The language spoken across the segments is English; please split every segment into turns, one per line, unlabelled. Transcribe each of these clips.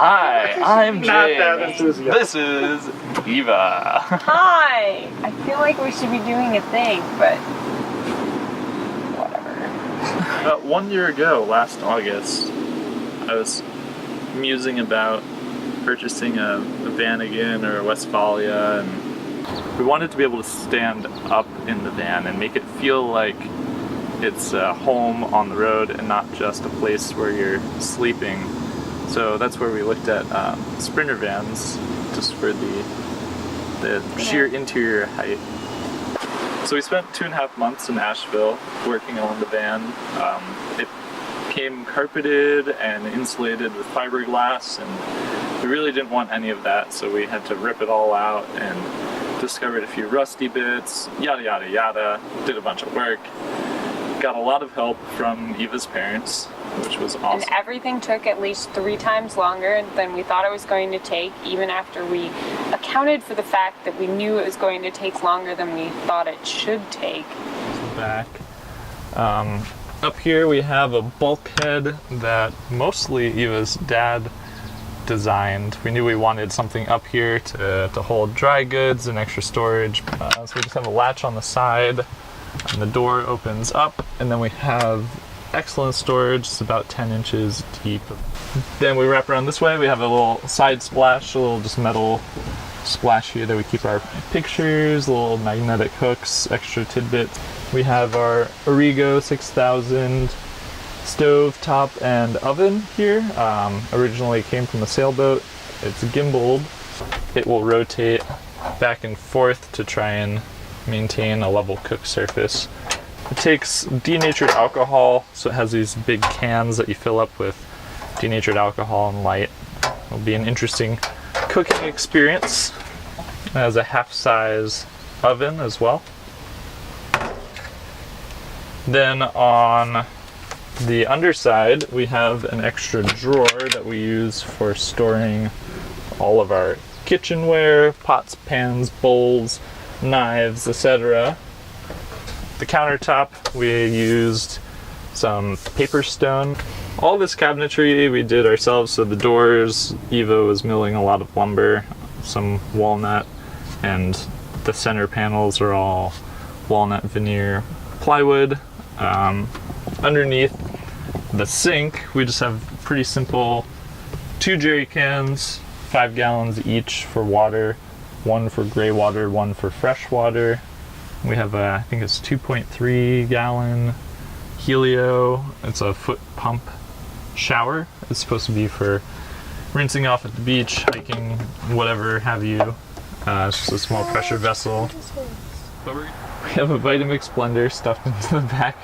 Hi, I'm
Not
Jay.
that enthusiastic.
This is Eva.
Hi! I feel like we should be doing a thing, but whatever.
1 year ago, last August, I was musing about purchasing a van again or a Westfalia, and we wanted to be able to stand up in the van and make it feel like it's a home on the road and not just a place where you're sleeping. So that's where we looked at Sprinter vans, just for the sheer interior height. So we spent 2.5 months in Asheville working on the van. It came carpeted and insulated with fiberglass, and we really didn't want any of that, so we had to rip it all out and discovered a few rusty bits, yada yada yada, did a bunch of work. Got a lot of help from Eva's parents, which was awesome.
And everything took at least 3 times longer than we thought it was going to take, even after we accounted for the fact that we knew it was going to take longer than we thought it should take.
Back. Up here we have a bulkhead that mostly Eva's dad designed. We knew we wanted something up here to hold dry goods and extra storage. So we just have a latch on the side, and the door opens up, and then we have excellent storage. It's about 10 inches deep. Then we wrap around this way. We have a little side splash, a little just metal splash here that we keep our pictures, little magnetic hooks, extra tidbits. We have our Origo 6000 stove top and oven here. Originally came from a sailboat. It's gimbaled. It will rotate back and forth to try and maintain a level cook surface. It takes denatured alcohol, so it has these big cans that you fill up with denatured alcohol and light. It'll be an interesting cooking experience. It has a half-size oven as well. Then on the underside, we have an extra drawer that we use for storing all of our kitchenware, pots, pans, bowls, knives, etc. The countertop, we used some paper stone. All this cabinetry we did ourselves, so the doors, Eva was milling a lot of lumber, some walnut, and the center panels are all walnut veneer plywood. Underneath the sink, we just have pretty simple 2 jerry cans, 5 gallons each for water, 1 for gray water, 1 for fresh water. We have I think it's 2.3 gallon Helio. It's a foot pump shower. It's supposed to be for rinsing off at the beach, hiking, whatever have you. It's just a small pressure vessel. We have a Vitamix blender stuffed into the back.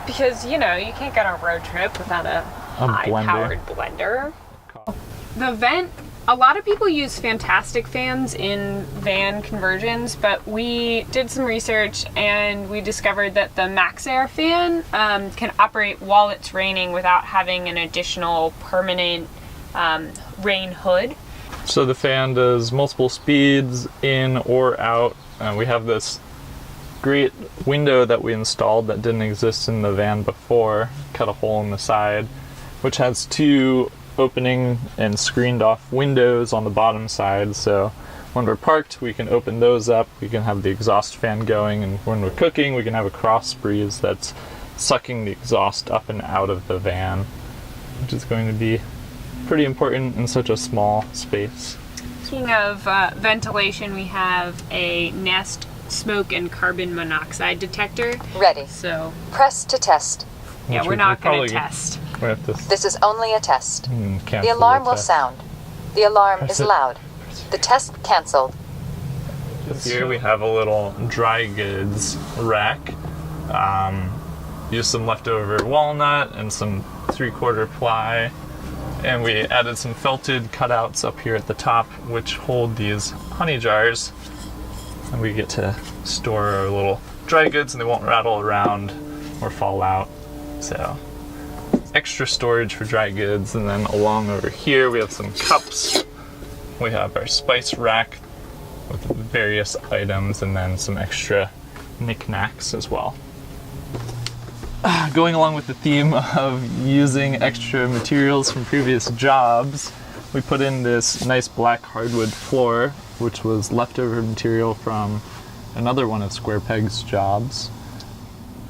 Because, you know, you can't get on a road trip without a high-powered blender. The vent, a lot of people use fantastic fans in van conversions, but we did some research and we discovered that the MaxxAir fan can operate while it's raining without having an additional permanent rain hood.
So the fan does multiple speeds, in or out. We have this great window that we installed that didn't exist in the van before, cut a hole in the side, which has 2 opening and screened off windows on the bottom side, so when we're parked we can open those up, we can have the exhaust fan going, and when we're cooking we can have a cross breeze that's sucking the exhaust up and out of the van, which is going to be pretty important in such a small space.
Speaking of ventilation, we have a Nest smoke and carbon monoxide detector.
Ready.
So
press to test.
yeah, we're not going to test.
This is only a test. The
The
alarm will sound. The alarm is loud. The test cancelled.
Here we have a little dry goods rack. Used some leftover walnut and some 3/4 ply. And we added some felted cutouts up here at the top, which hold these honey jars. And we get to store our little dry goods and they won't rattle around or fall out. So extra storage for dry goods. And then along over here we have some cups. We have our spice rack with various items and then some extra knickknacks as well. Going along with the theme of using extra materials from previous jobs, we put in this nice black hardwood floor, which was leftover material from another one of Square Peg's jobs.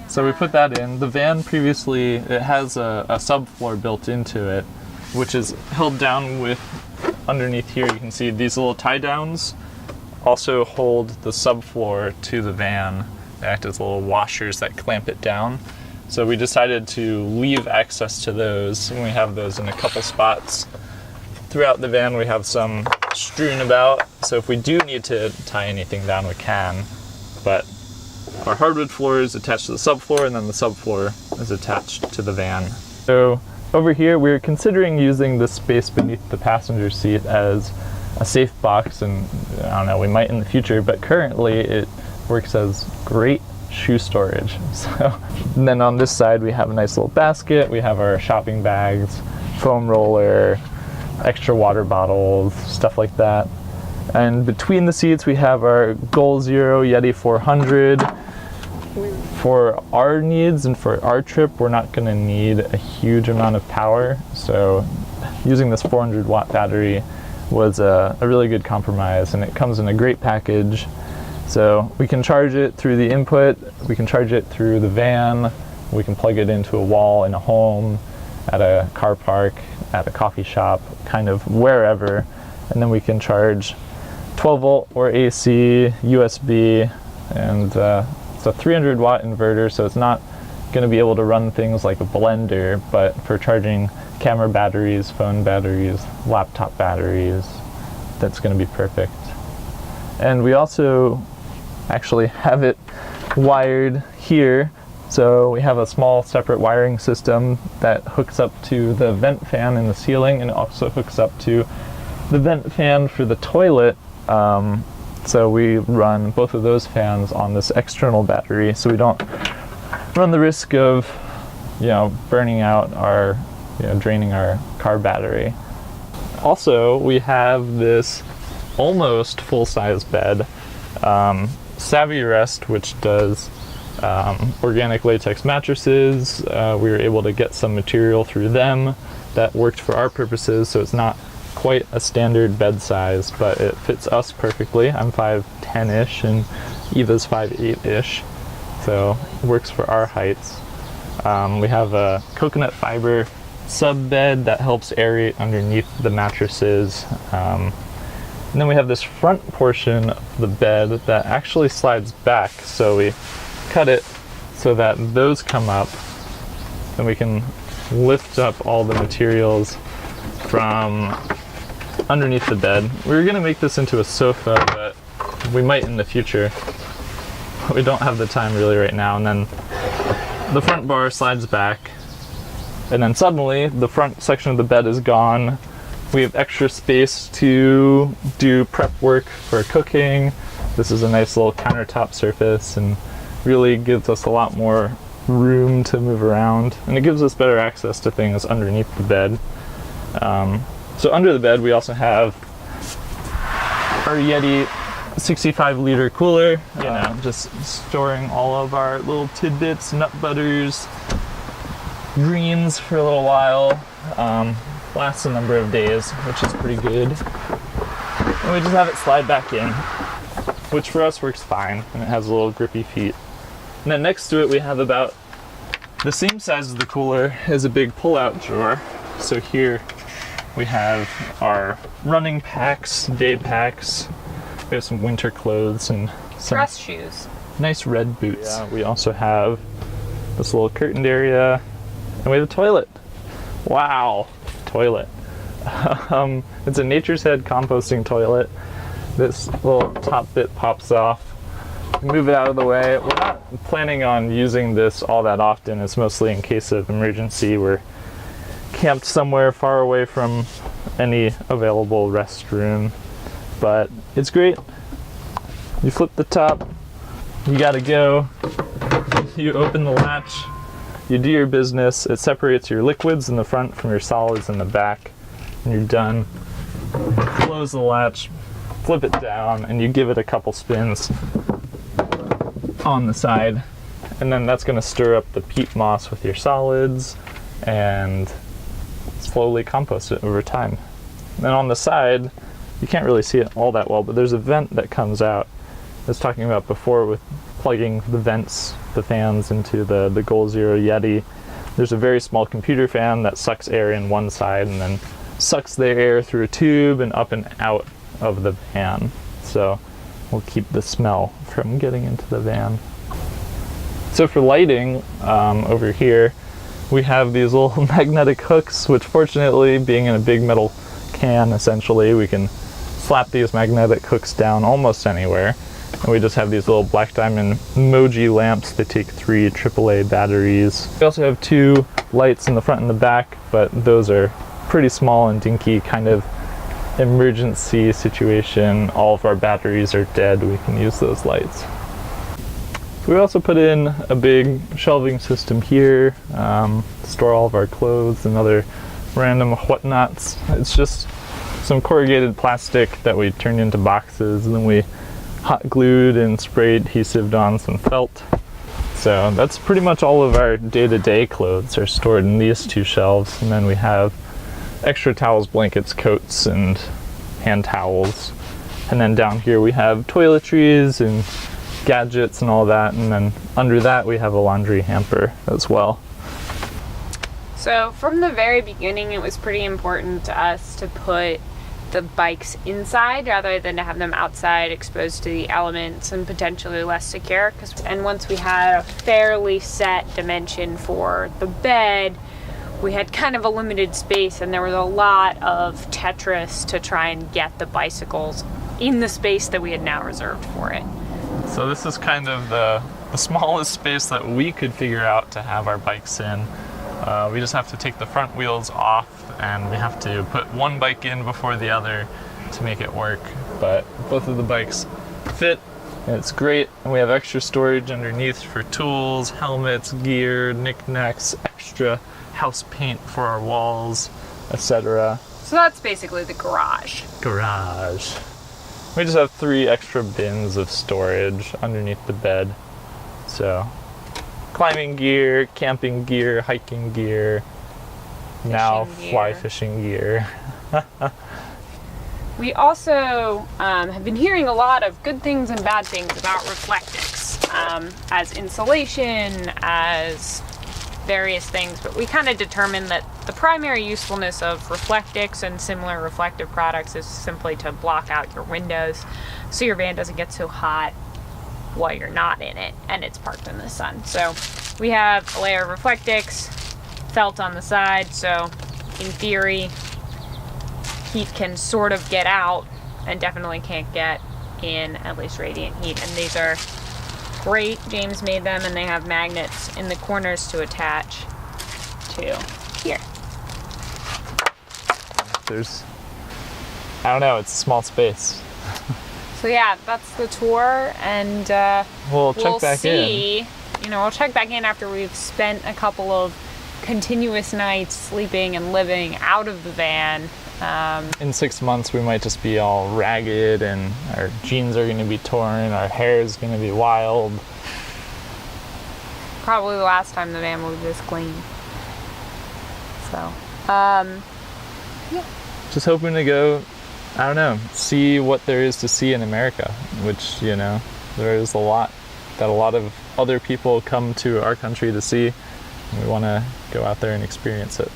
So we put that in. The van previously, it has a subfloor built into it, which is held down with, underneath here you can see these little tie downs also hold the subfloor to the van. They act as little washers that clamp it down. So we decided to leave access to those, and we have those in a couple spots. Throughout the van we have some strewn about, so if we do need to tie anything down we can. But our hardwood floor is attached to the subfloor, and then the subfloor is attached to the van. So over here we're considering using the space beneath the passenger seat as a safe box, and I don't know, we might in the future, but currently it works as great shoe storage. So, and then on this side we have a nice little basket, we have our shopping bags, foam roller, extra water bottles, stuff like that. And between the seats we have our Goal Zero Yeti 400. For our needs and for our trip, we're not going to need a huge amount of power, so using this 400 watt battery was a really good compromise, and it comes in a great package. So we can charge it through the input, we can charge it through the van, we can plug it into a wall in a home, at a car park, at a coffee shop, kind of wherever, and then we can charge 12 volt or AC, USB, and it's a 300 watt inverter, so it's not going to be able to run things like a blender, but for charging camera batteries, phone batteries, laptop batteries, that's going to be perfect. And we also actually have it wired here, so we have a small separate wiring system that hooks up to the vent fan in the ceiling, and it also hooks up to the vent fan for the toilet. So we run both of those fans on this external battery, so we don't run the risk of, burning out our, draining our car battery. Also, we have this almost full-size bed, Savvy Rest, which does organic latex mattresses. We were able to get some material through them that worked for our purposes, so it's not quite a standard bed size, but it fits us perfectly. I'm 5'10"-ish and Eva's 5'8"-ish, so it works for our heights. We have a coconut fiber sub bed that helps aerate underneath the mattresses. And then we have this front portion of the bed that actually slides back, so we cut it so that those come up, and we can lift up all the materials from underneath the bed. We were going to make this into a sofa, but we might in the future. We don't have the time really right now. And then the front bar slides back, and then suddenly the front section of the bed is gone. We have extra space to do prep work for cooking. This is a nice little countertop surface and really gives us a lot more room to move around, and it gives us better access to things underneath the bed. So under the bed we also have our Yeti 65-liter cooler, just storing all of our little tidbits, nut butters, greens for a little while. Lasts a number of days, which is pretty good. And we just have it slide back in, which for us works fine, and it has little grippy feet. And then next to it we have about the same size as the cooler is a big pull-out drawer. So here we have our running packs, day packs. We have some winter clothes and some
dress shoes. Nice
red boots. Yeah, we also have this little curtained area, and we have a toilet. Wow, toilet. It's a Nature's Head composting toilet. This little top bit pops off. Move it out of the way. We're not planning on using this all that often. It's mostly in case of emergency. We're camped somewhere far away from any available restroom, but it's great. You flip the top, you gotta go, you open the latch, you do your business. It separates your liquids in the front from your solids in the back, and you're done. Close the latch, flip it down, and you give it a couple spins on the side, and then that's going to stir up the peat moss with your solids and slowly compost it over time. And on the side, you can't really see it all that well, but there's a vent that comes out. I was talking about before with plugging the vents, the fans into the Goal Zero Yeti. There's a very small computer fan that sucks air in one side and then sucks the air through a tube and up and out of the van. So we'll keep the smell from getting into the van. So for lighting, over here, we have these little magnetic hooks, which fortunately, being in a big metal can, essentially, we can slap these magnetic hooks down almost anywhere. And we just have these little black diamond Moji lamps. They take 3 AAA batteries. We also have 2 lights in the front and the back, but those are pretty small and dinky, kind of emergency situation. All of our batteries are dead. We can use those lights. We also put in a big shelving system here, store all of our clothes and other random whatnots. It's just some corrugated plastic that we turned into boxes, and then we hot glued and spray adhesived on some felt. So that's pretty much all of our day-to-day clothes are stored in these 2 shelves, and then we have extra towels, blankets, coats, and hand towels. And then down here we have toiletries and gadgets and all that, and then under that we have a laundry hamper as well.
So from the very beginning, it was pretty important to us to put the bikes inside rather than to have them outside exposed to the elements and potentially less secure. And once we had a fairly set dimension for the bed, we had kind of a limited space, and there was a lot of Tetris to try and get the bicycles in the space that we had now reserved for it.
So this is kind of the smallest space that we could figure out to have our bikes in. We just have to take the front wheels off, and we have to put one bike in before the other to make it work. But both of the bikes fit, and it's great. And we have extra storage underneath for tools, helmets, gear, knickknacks, extra house paint for our walls, etc.
So that's basically the garage.
We just have 3 extra bins of storage underneath the bed. So climbing gear, camping gear, hiking gear, now fly fishing gear.
We also have been hearing a lot of good things and bad things about Reflectix as insulation, as various things, but we kind of determined that the primary usefulness of Reflectix and similar reflective products is simply to block out your windows so your van doesn't get so hot while you're not in it and it's parked in the sun. So we have a layer of Reflectix, felt on the side, so in theory heat can sort of get out and definitely can't get in, at least radiant heat. And these are great. James made them, and they have magnets in the corners to attach to here.
I don't know, it's a small space.
So yeah, that's the tour, and
we'll check back
in. We'll check back in after we've spent a couple of continuous nights sleeping and living out of the van.
In 6 months, we might just be all ragged, and our jeans are going to be torn, our hair is going to be wild.
Probably the last time the van will be this clean. So, yeah.
Just hoping to go, I don't know, see what there is to see in America, which, there is a lot that a lot of other people come to our country to see. And we want to go out there and experience it.